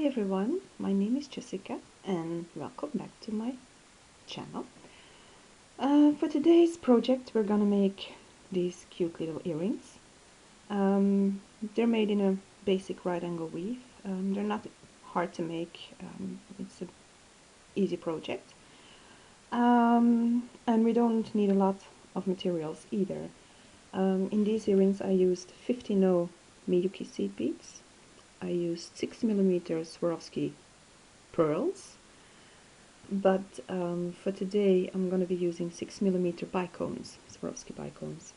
Hi everyone, my name is Jessica and welcome back to my channel. For today's project we're gonna make these cute little earrings. They're made in a basic right angle weave. They're not hard to make, it's an easy project. And we don't need a lot of materials either. In these earrings I used 50 Miyuki seed beads. I used 6mm Swarovski pearls, but for today I'm going to be using 6mm bicones, Swarovski bicones.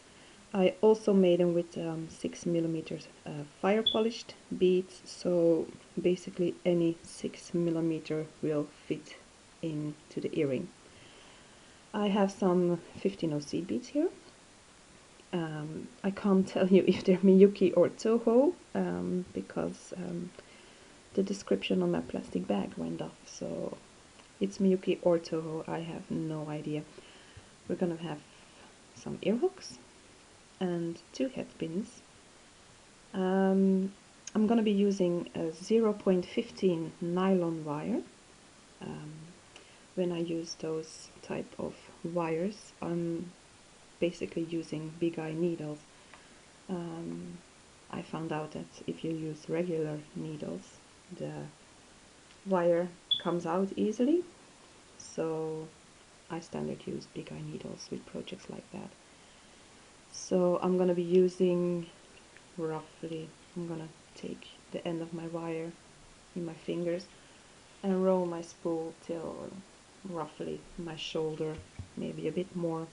I also made them with 6mm fire polished beads, so basically any 6mm will fit into the earring. I have some 50 seed beads here. I can't tell you if they're Miyuki or Toho because the description on my plastic bag went off, so it's Miyuki or Toho, I have no idea. We're gonna have some ear hooks and 2 head pins. I'm gonna be using a 0.15 nylon wire. When I use those type of wires, I'm basically using big eye needles. I found out that if you use regular needles, the wire comes out easily, so I standard use big eye needles with projects like that. So I'm gonna be using roughly, I'm gonna take the end of my wire in my fingers and roll my spool till roughly my shoulder, maybe a bit more,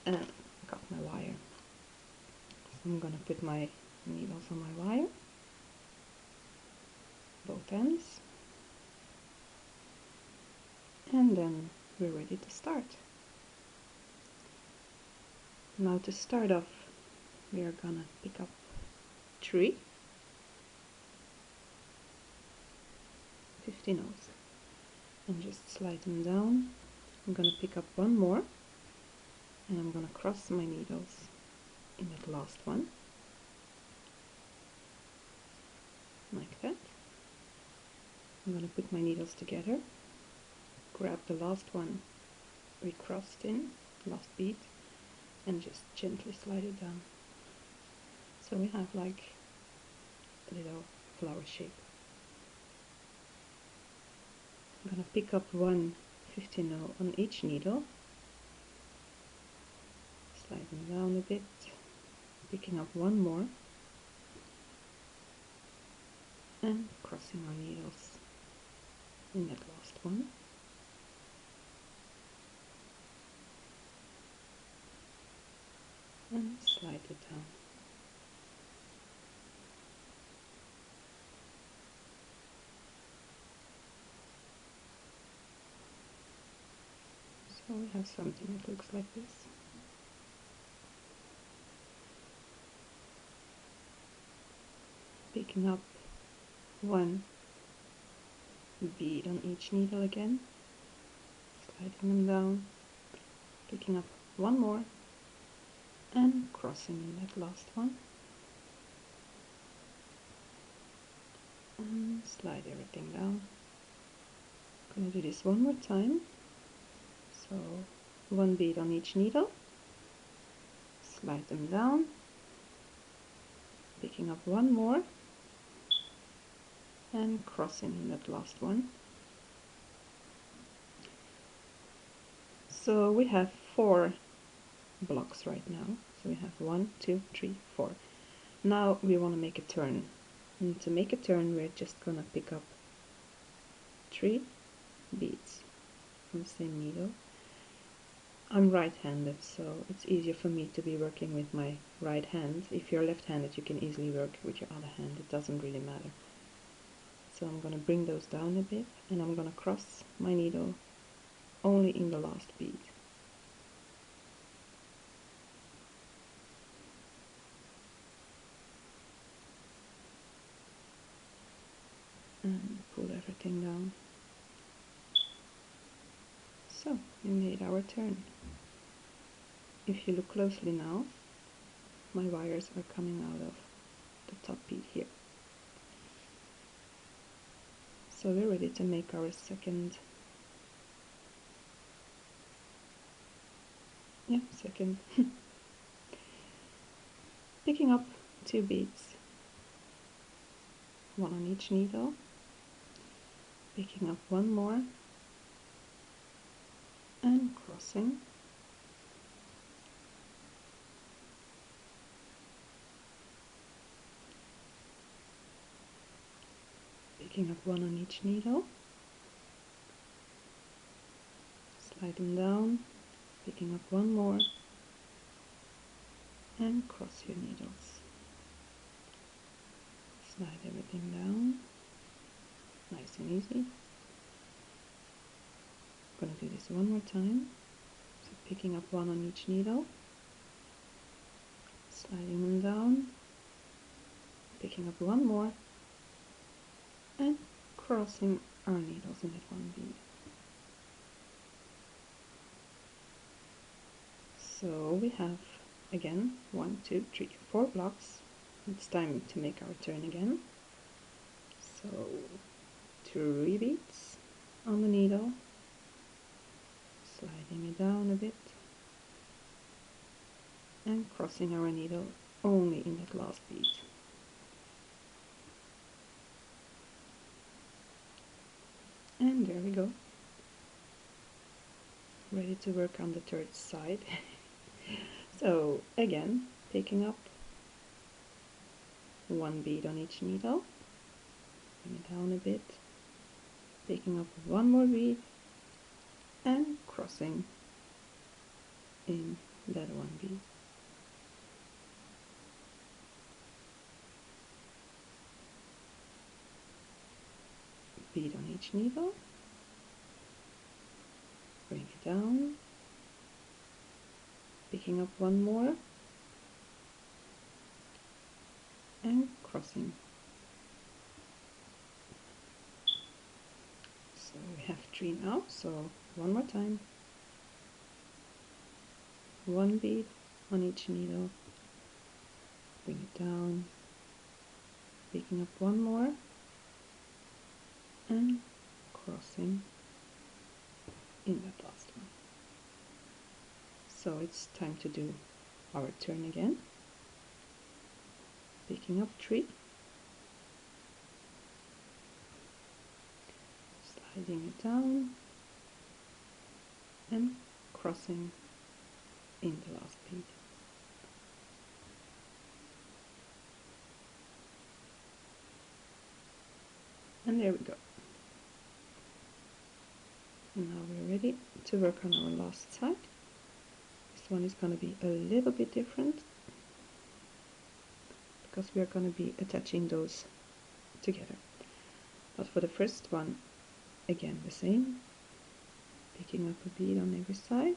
and got my wire. So I'm gonna put my needles on my wire, both ends, and then we're ready to start. Now to start off, we are gonna pick up 3 50 and just slide them down. I'm gonna pick up one more and I'm gonna cross my needles in that last one, like that. I'm gonna put my needles together, grab the last one we crossed in, last bead, and just gently slide it down. So we have like a little flower shape. I'm gonna pick up one 50 on each needle, slide them down a bit, picking up one more, and crossing our needles in that last one. And slide it down. So we have something that looks like this. Picking up one bead on each needle again, sliding them down, picking up one more, and crossing in that last one. And slide everything down. I'm gonna do this one more time. So one bead on each needle, slide them down, picking up one more, and crossing in that last one. So we have 4 blocks right now. So we have 1, 2, 3, 4. Now we want to make a turn. And to make a turn, we're just gonna pick up 3 beads from the same needle. I'm right-handed, so it's easier for me to be working with my right hand. If you're left-handed, you can easily work with your other hand. It doesn't really matter. So I'm gonna bring those down a bit, and I'm gonna cross my needle only in the last bead. And pull everything down. So we made our turn. If you look closely now, my wires are coming out of the top bead here. So we're ready to make our second picking up 2 beads, 1 on each needle, picking up 1 more and crossing, picking up 1 on each needle, slide them down, picking up 1 more and cross your needles. Slide everything down, nice and easy. I'm going to do this one more time. So picking up 1 on each needle, sliding them down, picking up 1 more and crossing our needles in that 1 bead. So we have again 1, 2, 3, 4 blocks. It's time to make our turn again. So 3 beads on the needle, sliding it down a bit and crossing our needle only in that last bead. And there we go. Ready to work on the third side. So again, picking up 1 bead on each needle, bring it down a bit, picking up 1 more bead and crossing in that 1 bead. Bead on each needle, bring it down, picking up 1 more and crossing. So we have 3 now, so one more time. 1 bead on each needle, bring it down, picking up 1 more and crossing in that last one. So it's time to do our turn again. Picking up 3, sliding it down and crossing in the last bead. And there we go. Now we're ready to work on our last side. This one is going to be a little bit different because we are going to be attaching those together. But for the first one, again the same, picking up a bead on every side,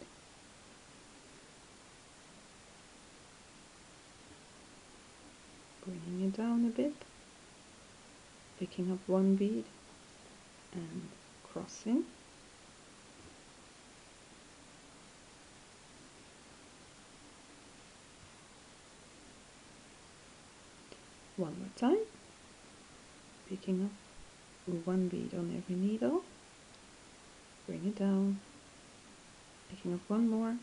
bringing it down a bit, picking up 1 bead and crossing, one more time, picking up 1 bead on every needle, bring it down, picking up 1 more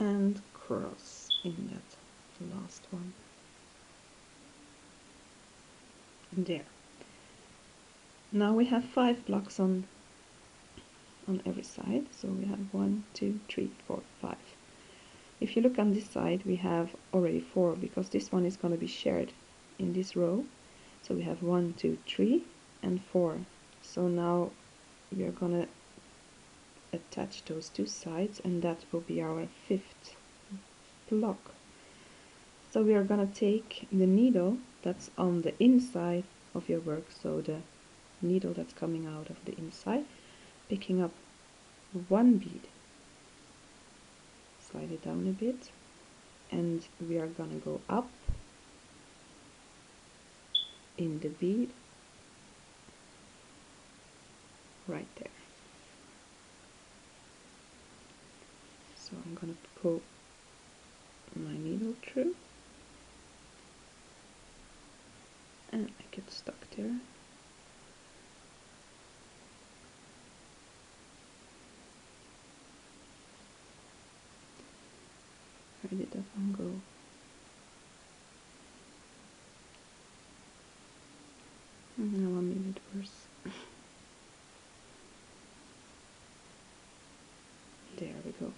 and cross in that last one. And there. Now we have 5 blocks on every side, so we have 1, 2, 3, 4, 5. If you look on this side, we have already 4 because this one is going to be shared in this row. So we have 1, 2, 3 and 4. So now we are going to attach those 2 sides and that will be our 5th block. So we are going to take the needle that's on the inside of your work, so the needle that's coming out of the inside, picking up 1 bead, slide it down a bit, and we are going to go up in the bead right there. So I'm going to pull my needle through and I get stuck there. Where did that one go? Now I made it worse. There we go.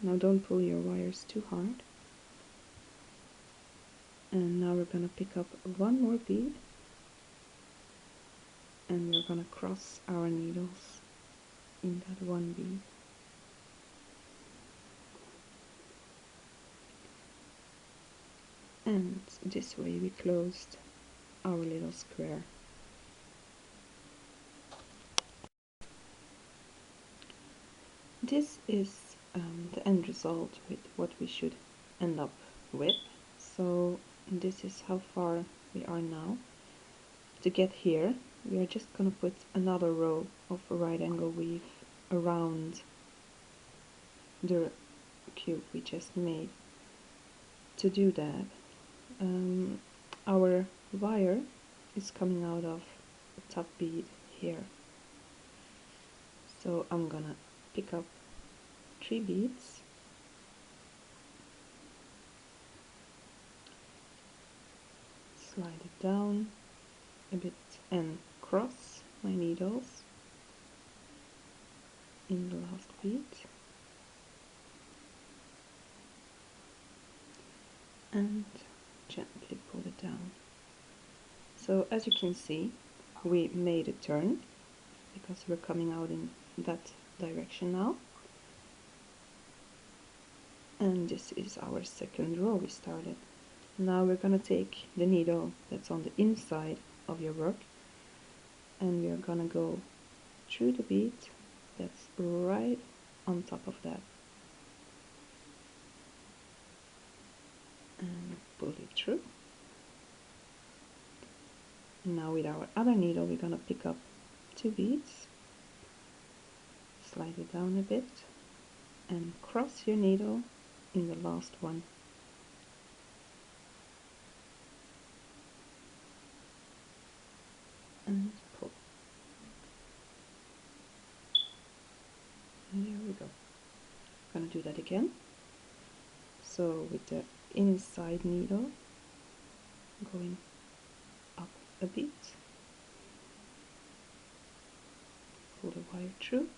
Now don't pull your wires too hard. And now we're gonna pick up one more bead and we're gonna cross our needles in that one bead. And this way we closed our little square. This is the end result with what we should end up with. So this is how far we are now. To get here, we are just going to put another row of right angle weave around the cube we just made. To do that, our wire is coming out of the top bead here. So I'm gonna pick up 3 beads, slide it down a bit and cross my needles in the last bead and gently pull it down. So as you can see, we made a turn because we're coming out in that direction now. And this is our second row we started. Now we're going to take the needle that's on the inside of your work and we're going to go through the bead that's right on top of that and pull it through. Now with our other needle we're going to pick up 2 beads, slide it down a bit and cross your needle in the last one. And pull. And there we go. I'm going to do that again. So with the inside needle going up a bit, pull the wire through,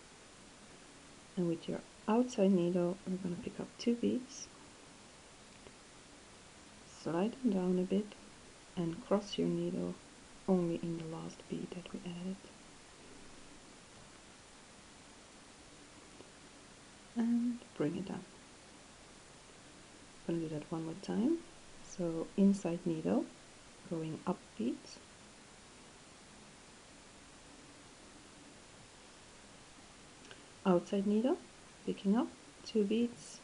and with your outside needle we're going to pick up 2 beads, slide them down a bit and cross your needle only in the last bead that we added. And bring it down. I'm going to do that one more time. So inside needle going up bead, outside needle picking up 2 beads,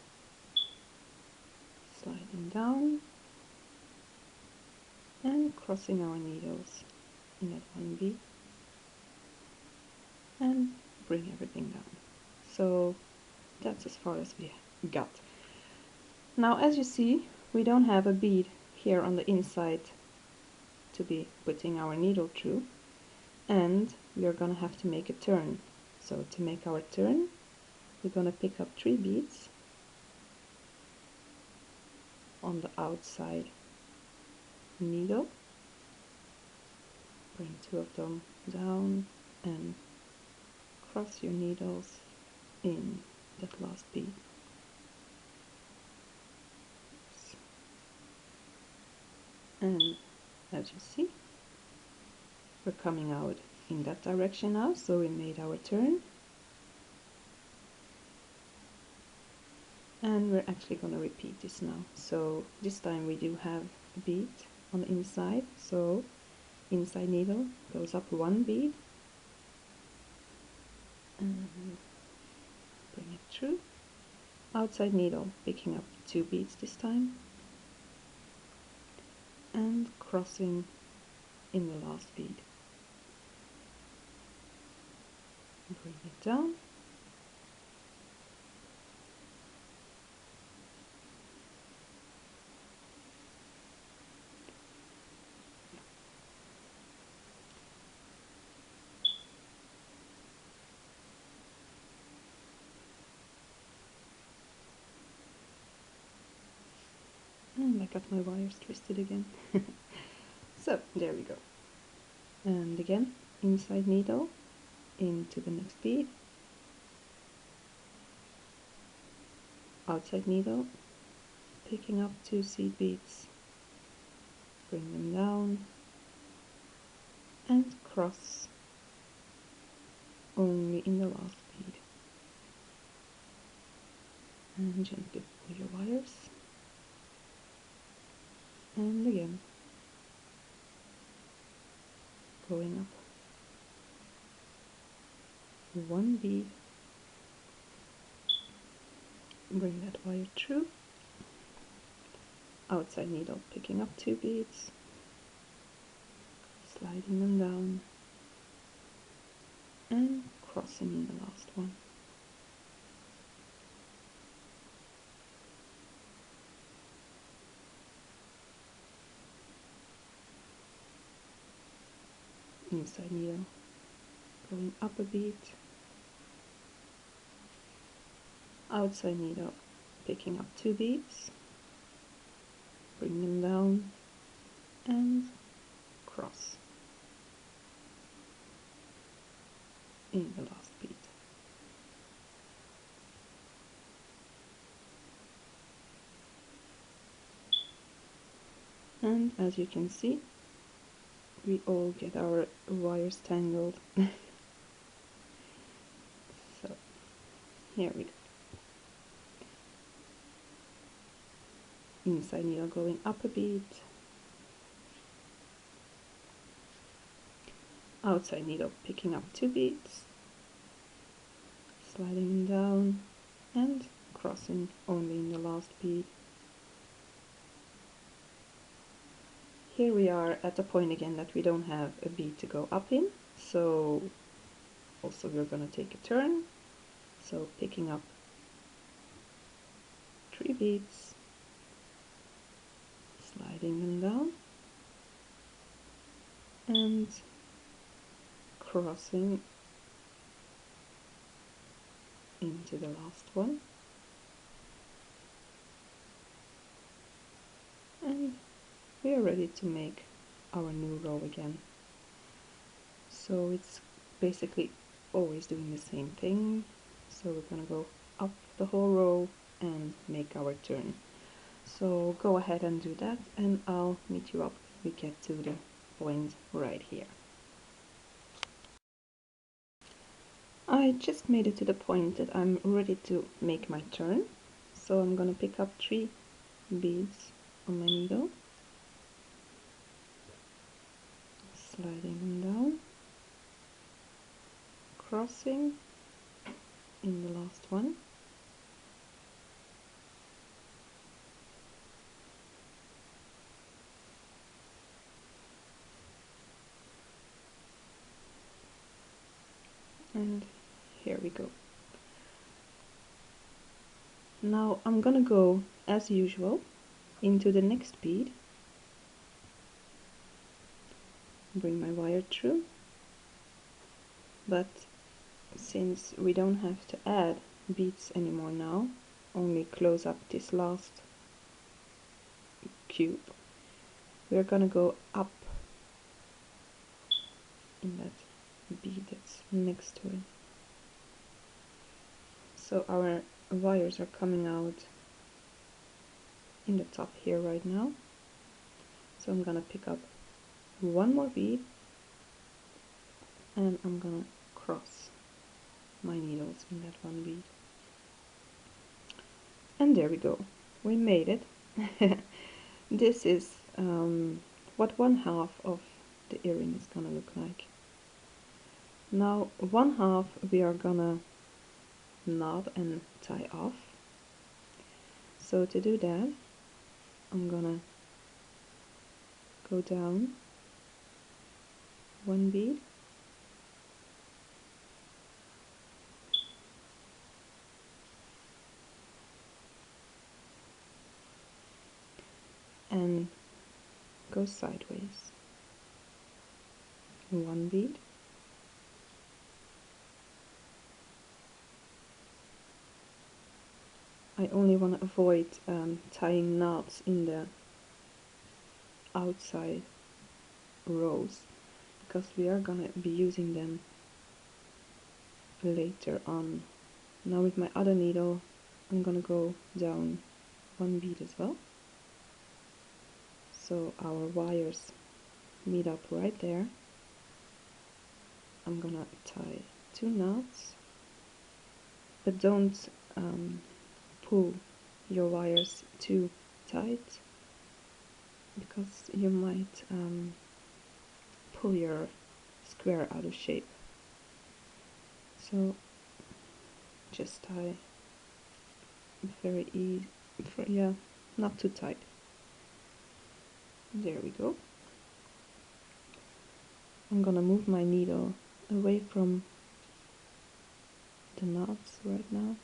sliding down and crossing our needles in that one bead and bring everything down. So that's as far as we got. Now as you see, we don't have a bead here on the inside to be putting our needle through, and we're gonna have to make a turn. So to make our turn, we're gonna pick up 3 beads on the outside needle, bring 2 of them down and cross your needles in that last bead. And as you see, we're coming out in that direction now, so we made our turn. And we're actually going to repeat this now. So this time we do have a bead on the inside, so inside needle goes up 1 bead and bring it through. Outside needle picking up 2 beads this time and crossing in the last bead. Bring it down. got my wires twisted again. So there we go. And again, inside needle into the next bead, outside needle, picking up 2 seed beads, bring them down and cross only in the last bead. And gently pull your wires. And again, going up 1 bead, bring that wire through, outside needle picking up 2 beads, sliding them down and crossing in the last one. Inside needle going up a bead, outside needle picking up 2 beads, bring them down and cross in the last bead. And as you can see, we all get our wires tangled. So here we go. Inside needle going up a bead, outside needle picking up 2 beads, sliding them down and crossing only in the last bead. Here we are at the point again that we don't have a bead to go up in, so also we're going to take a turn. So picking up 3 beads, sliding them down and crossing into the last one, and we are ready to make our new row again. So it's basically always doing the same thing. So we're gonna go up the whole row and make our turn. So go ahead and do that, and I'll meet you up when we get to the point right here. I just made it to the point that I'm ready to make my turn. So I'm gonna pick up 3 beads on my needle, sliding them down, crossing in the last one, and here we go. Now I'm gonna go as usual into the next bead, bring my wire through, but since we don't have to add beads anymore now, only close up this last cube, we're gonna go up in that bead that's next to it. So our wires are coming out in the top here right now. So I'm gonna pick up 1 more bead and I'm gonna cross my needles in that 1 bead. And there we go, we made it. This is what 1/2 of the earring is gonna look like. Now 1/2 we are gonna knot and tie off. So to do that, I'm gonna go down 1 bead, and go sideways 1 bead, I only want to avoid tying knots in the outside rows because we are gonna be using them later on. Now with my other needle I'm gonna go down one bead as well, so our wires meet up right there. I'm gonna tie 2 knots, but don't pull your wires too tight because you might pull your square out of shape. So just tie very easy, yeah, not too tight. There we go. I'm gonna move my needle away from the knots right now.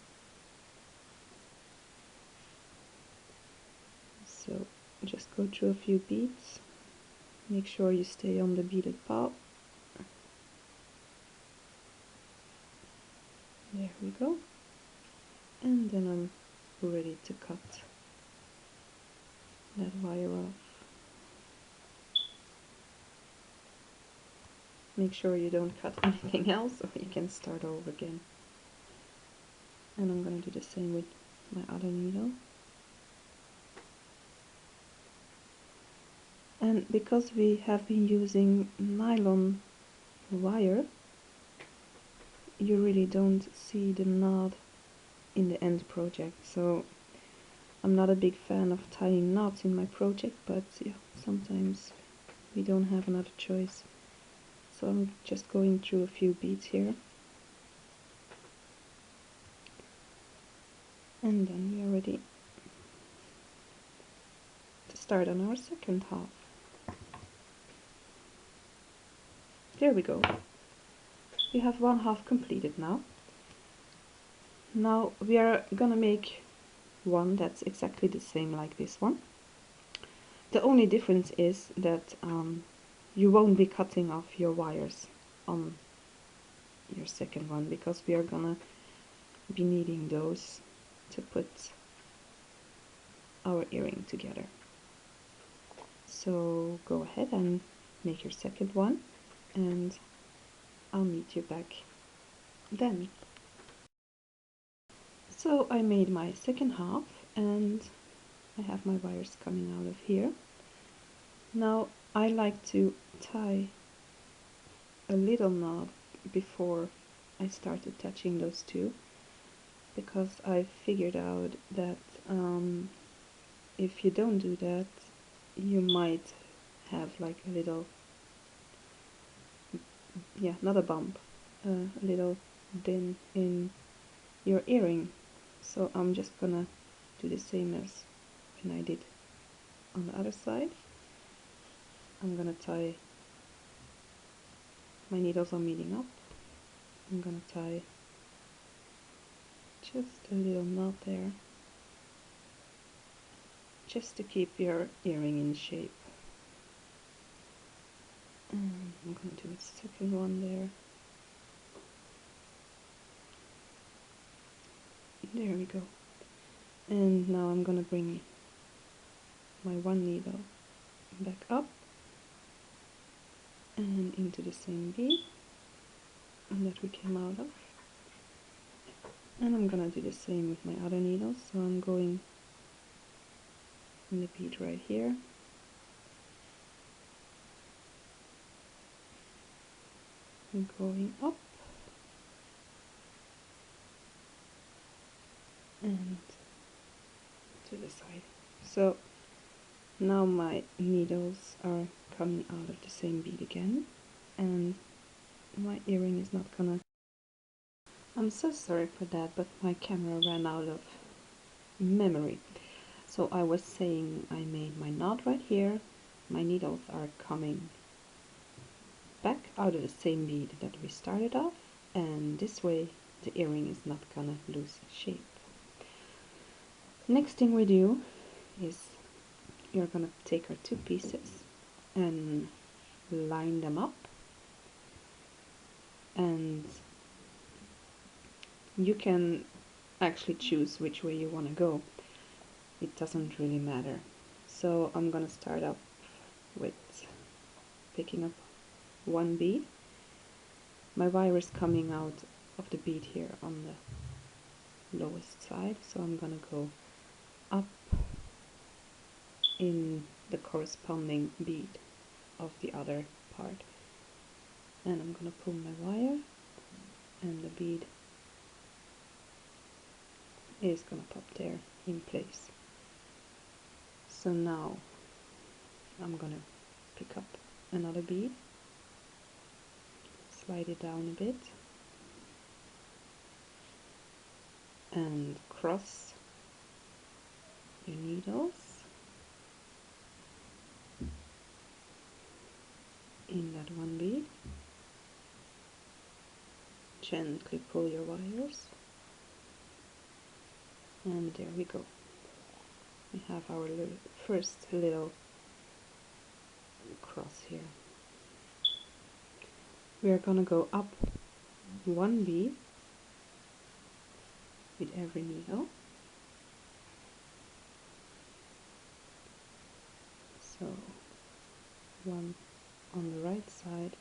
So just go through a few beads. Make sure you stay on the beaded path. There we go. And then I'm ready to cut that wire off. Make sure you don't cut anything else or you can start over again. And I'm going to do the same with my other needle. And because we have been using nylon wire, you really don't see the knot in the end project. So I'm not a big fan of tying knots in my project, but yeah, sometimes we don't have another choice. So I'm just going through a few beads here. And then we are ready to start on our second half. There we go. We have one half completed now. Now we are gonna make one that's exactly the same like this one. The only difference is that you won't be cutting off your wires on your second one because we are gonna be needing those to put our earring together. So go ahead and make your second one and I'll meet you back then. So I made my second half and I have my wires coming out of here. Now I like to tie a little knot before I start attaching those two, because I figured out that if you don't do that, you might have like a little, yeah, not a bump, a little dent in your earring. So I'm just gonna do the same as when I did on the other side. I'm gonna tie, my needles are meeting up. I'm gonna tie just a little knot there, just to keep your earring in shape. And I'm gonna do a second one there. There we go. And now I'm gonna bring my one needle back up and into the same bead that we came out of. And I'm gonna do the same with my other needles. So I'm going in the bead right here. I'm going up and to the side. So now my needles are coming out of the same bead again, and my earring is not gonna... I'm so sorry for that, but my camera ran out of memory. So I was saying I made my knot right here. My needles are coming back out of the same bead that we started off, and this way the earring is not gonna lose shape. Next thing we do is you're gonna take our two pieces and line them up, and you can actually choose which way you want to go. It doesn't really matter. So I'm gonna start up with picking up one bead. My wire is coming out of the bead here on the lowest side, so I'm gonna go up in the corresponding bead of the other part, and I'm gonna pull my wire, and the bead is gonna pop there in place. So now I'm gonna pick up another bead, slide it down a bit, and cross your needles in that one bead. Gently pull your wires, and there we go. We have our first little cross here. We are gonna go up one bead with every needle. So one on the right side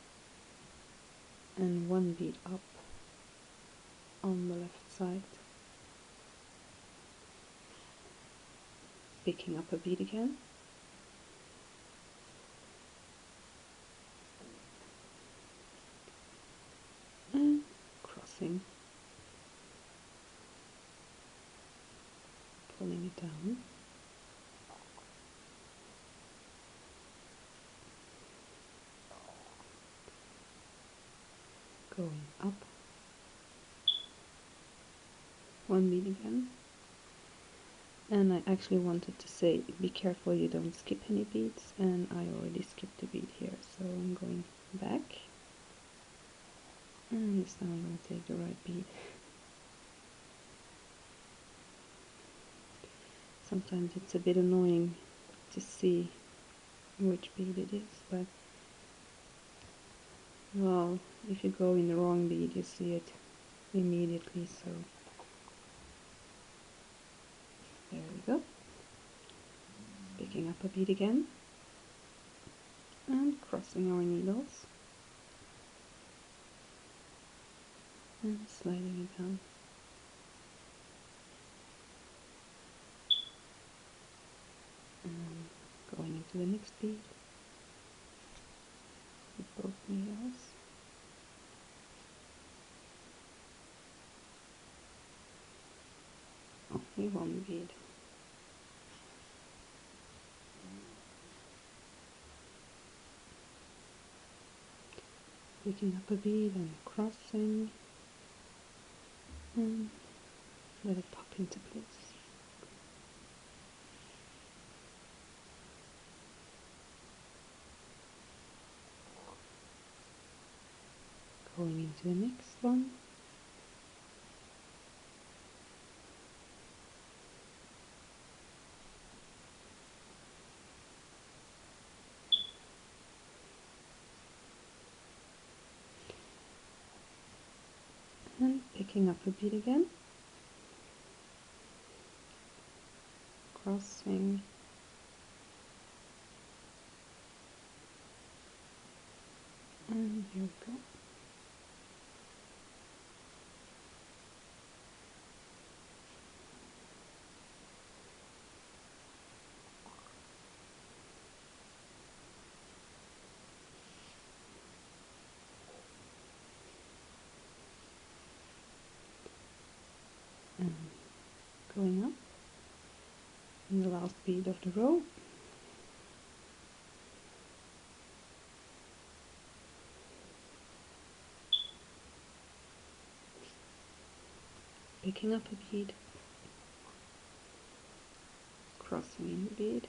and one bead up on the left side. Picking up a bead again. And crossing. Pulling it down. Going up. One bead again. And I actually wanted to say, be careful you don't skip any beads, and I already skipped a bead here, so I'm going back. And this time I'm going to take the right bead. Sometimes it's a bit annoying to see which bead it is, but well, if you go in the wrong bead you see it immediately, so there we go. Picking up a bead again and crossing our needles and sliding it down. And going into the next bead with both needles. Only one bead. Picking up a bead and crossing, and let it pop into place. Going into the next one. And picking up a bead again. Crossing. And here we go. And going up in the last bead of the row. Picking up a bead, crossing in the bead,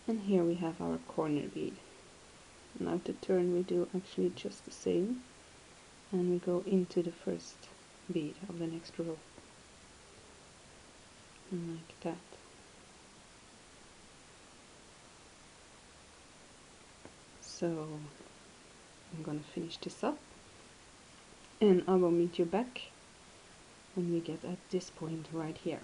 and here we have our corner bead. Now to turn we do actually just the same, and we go into the first bead of the next row, like that. So I'm gonna finish this up, and I will meet you back when we get at this point right here.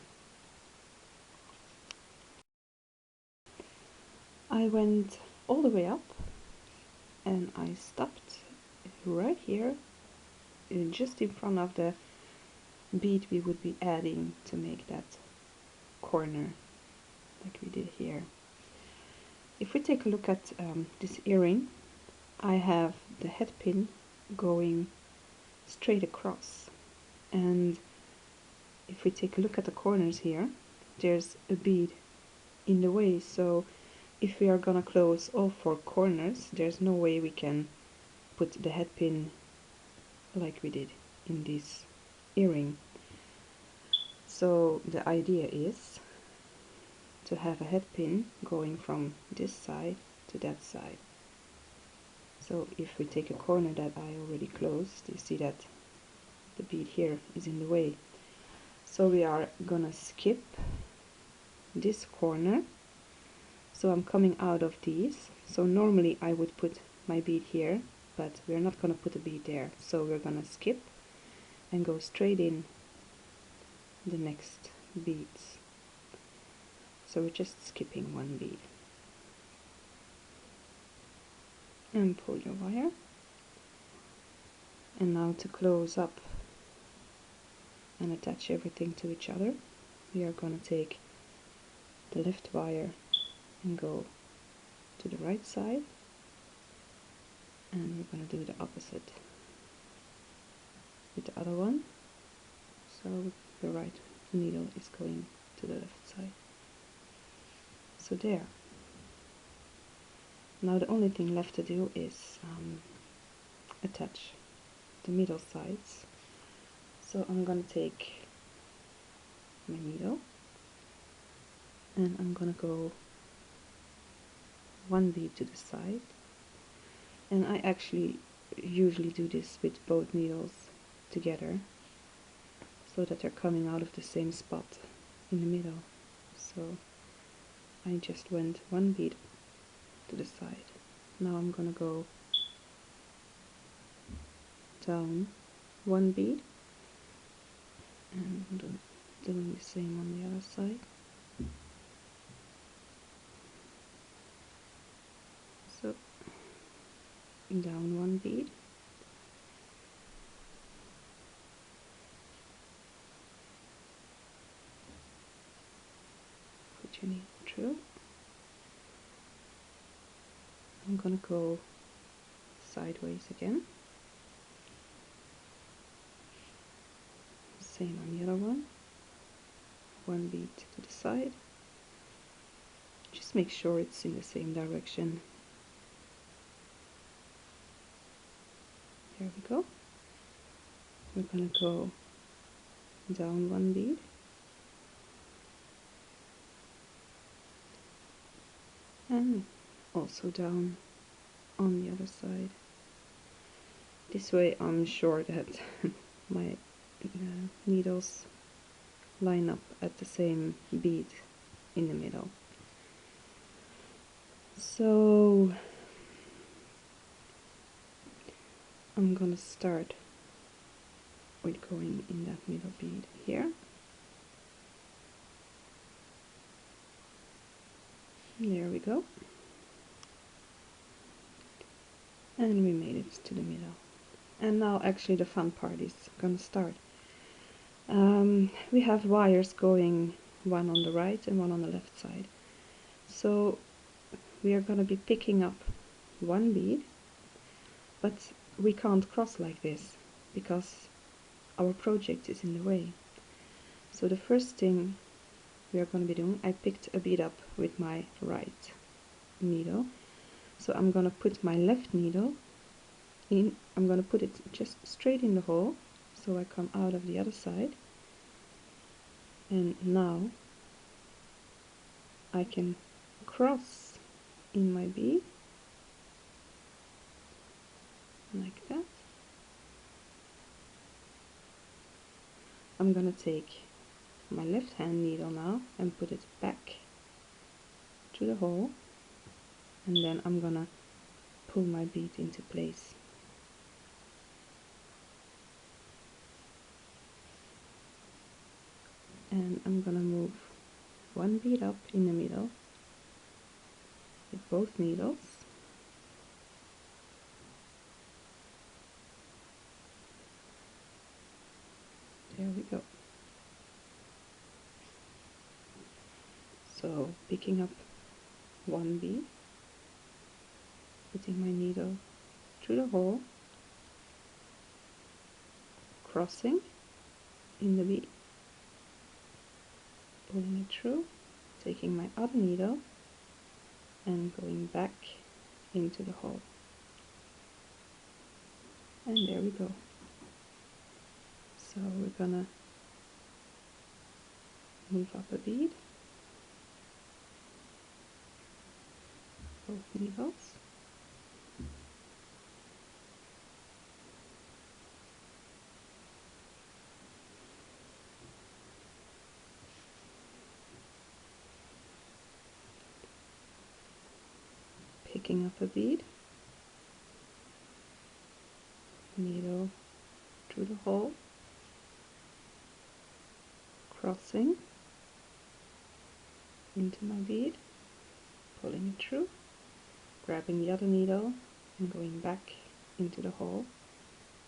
I went all the way up and I stopped right here, just in front of the bead we would be adding to make that corner like we did here. If we take a look at this earring, I have the head pin going straight across, and if we take a look at the corners here, there's a bead in the way, so if we are gonna close all four corners, there's no way we can put the head pin like we did in this earring. So the idea is to have a head pin going from this side to that side. So if we take a corner that I already closed, you see that the bead here is in the way. So we are gonna skip this corner. So I'm coming out of these. So normally I would put my bead here, but we're not gonna put a bead there. So we're gonna skip and go straight in the next beads. So we're just skipping one bead. And pull your wire. And now to close up and attach everything to each other, we are going to take the left wire and go to the right side, and we're going to do the opposite with the other one. So the right needle is going to the left side. So there. Now the only thing left to do is attach the middle sides. So I'm going to take my needle and I'm going to go one bead to the side, and I actually usually do this with both needles together so that they're coming out of the same spot in the middle. So I just went one bead to the side. Now I'm gonna go down one bead and doing the same on the other side. So down one bead, put your needle through. I'm gonna go sideways again. Same on the other one bead to the side. Just make sure it's in the same direction. There we go. We're gonna go down one bead, and also down on the other side. This way I'm sure that my needles line up at the same bead in the middle. So I'm gonna start with going in that middle bead here. There we go. And we made it to the middle. And now actually the fun part is gonna start. We have wires going one on the right and one on the left side. So we are gonna be picking up one bead, but we can't cross like this because our project is in the way. So the first thing we are going to be doing, I picked a bead up with my right needle. So I'm going to put my left needle in, I'm going to put it just straight in the hole, so I come out of the other side. And now I can cross in my bead, like that. I'm going to take my left hand needle now and put it back to the hole, and then I'm gonna pull my bead into place. And I'm gonna move one bead up in the middle, with both needles. There we go. So picking up one bead, putting my needle through the hole, crossing in the bead, pulling it through, taking my other needle and going back into the hole. And there we go. So we're gonna move up a bead, both needles, picking up a bead, needle through the hole, crossing into my bead, pulling it through, grabbing the other needle and going back into the hole,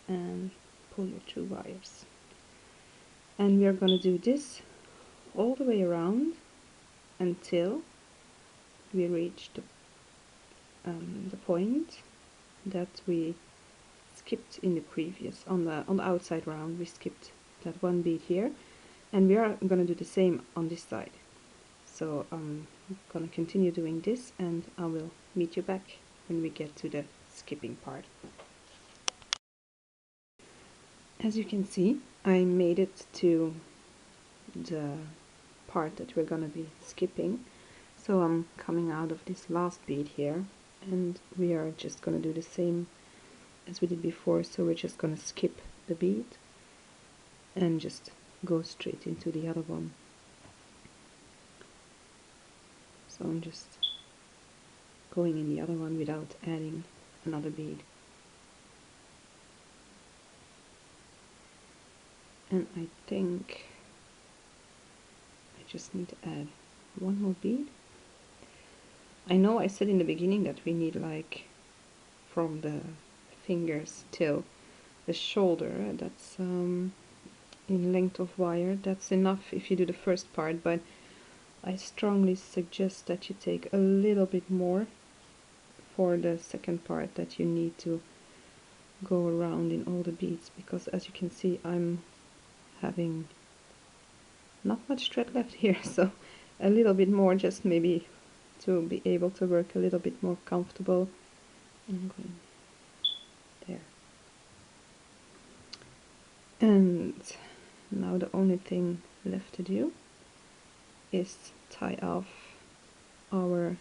and pull your 2 wires. And we are going to do this all the way around until we reach the point that we skipped in the previous, on the outside round. We skipped that one bead here, and we are going to do the same on this side. So I'm going to continue doing this, and I will meet you back when we get to the skipping part. As you can see, I made it to the part that we're going to be skipping. So I'm coming out of this last bead here, and we are just going to do the same as we did before. So we're just going to skip the bead and just go straight into the other one. So I'm just going in the other one without adding another bead. And I think I just need to add one more bead. I know I said in the beginning that we need like from the fingers till the shoulder, that's in length of wire, that's enough if you do the first part, but I strongly suggest that you take a little bit more for the second part, that you need to go around in all the beads, because as you can see I'm having not much thread left here, so a little bit more, just maybe to be able to work a little bit more comfortable. I'm going there. And now the only thing left to do is tie off our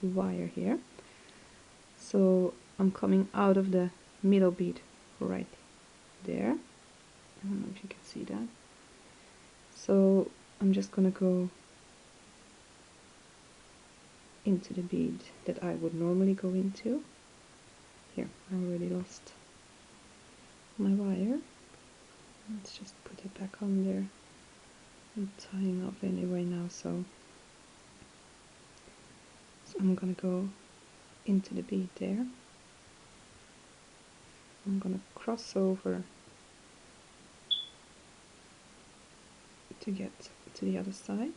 wire here. So I'm coming out of the middle bead right there. I don't know if you can see that. So I'm just gonna go into the bead that I would normally go into. Here, I already lost my wire. Let's just put it back on there. I'm tying off anyway now, so I'm gonna go into the bead there. I'm gonna cross over to get to the other side.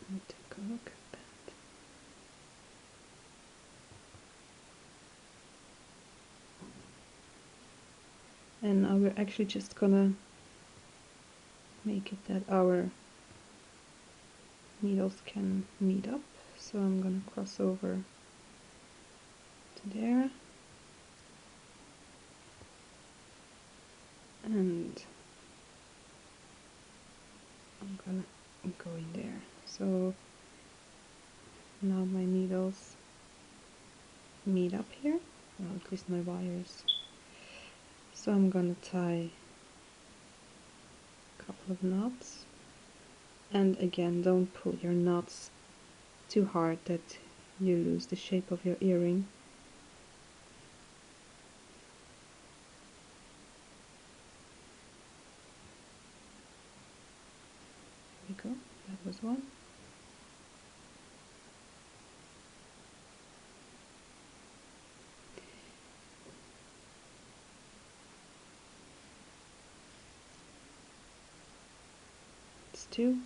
Let me take a look at that. And now we're actually just gonna make it that our needles can meet up. So I'm gonna cross over to there, and I'm gonna go in there. So now my needles meet up here, or at least my wires. So I'm gonna tie a couple of knots, and again, don't pull your knots too hard that you lose the shape of your earring. was one. It's two.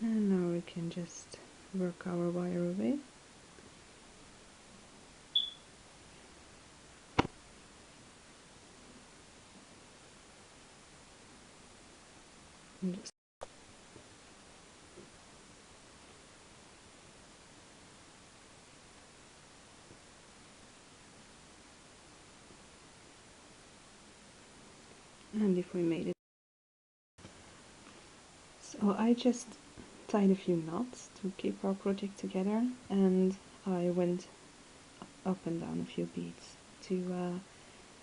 And now we can just work our wire away. And just and if we made it. So I just tied a few knots to keep our project together, and I went up and down a few beads to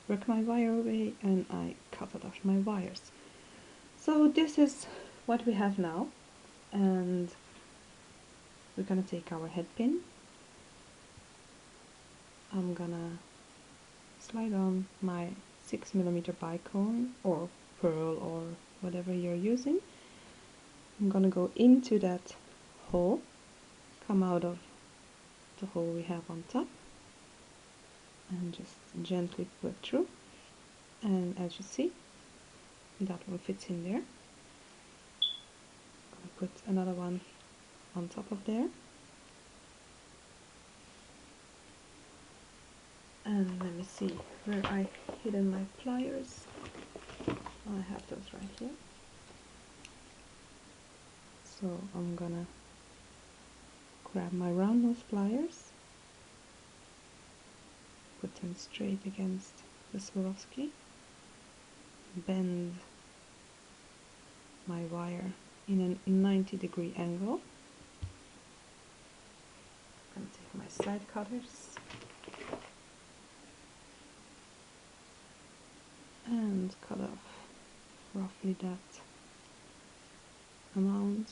work my wire away, and I cut off my wires. So this is what we have now, and we're gonna take our head pin. I'm gonna slide on my 6mm bicone or pearl or whatever you're using. I'm gonna go into that hole, come out of the hole we have on top, and just gently put through. And as you see, that one fits in there. I'm gonna put another one on top of there. And let me see where I hidden my pliers. I have those right here. So I'm gonna grab my round nose pliers, put them straight against the Swarovski, bend my wire in a 90-degree angle. I'm gonna take my side cutters and cut off roughly that amount.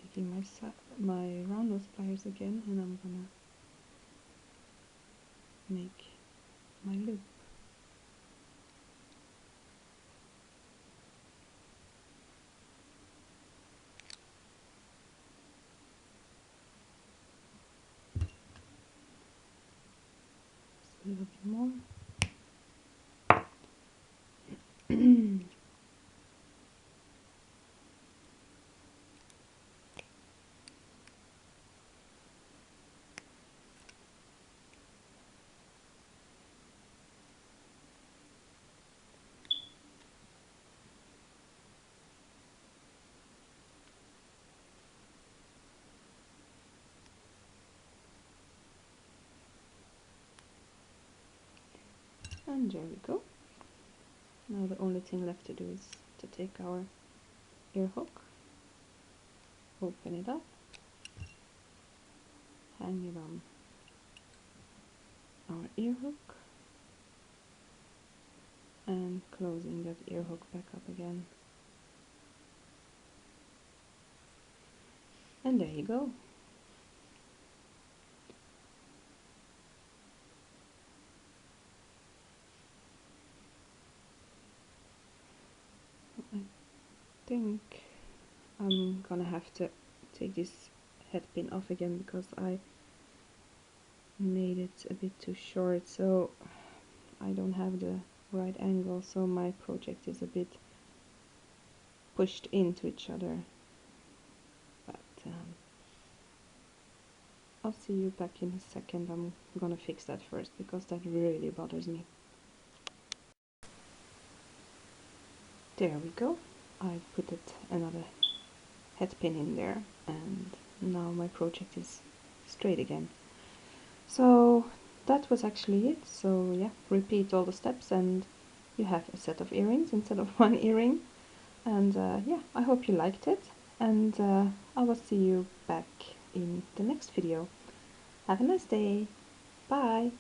Taking my round nose pliers again, and I'm gonna make my loop. Just a little bit more. And there we go. Now the only thing left to do is to take our ear hook, open it up, hang it on our ear hook, and closing that ear hook back up again. And there you go. I think I'm gonna have to take this head pin off again because I made it a bit too short, so I don't have the right angle, so my project is a bit pushed into each other. But I'll see you back in a second. I'm gonna fix that first because that really bothers me. There we go. I put another head pin in there, and now my project is straight again. So that was actually it. So yeah, repeat all the steps and you have a set of earrings instead of one earring. And yeah, I hope you liked it, and I will see you back in the next video. Have a nice day. Bye.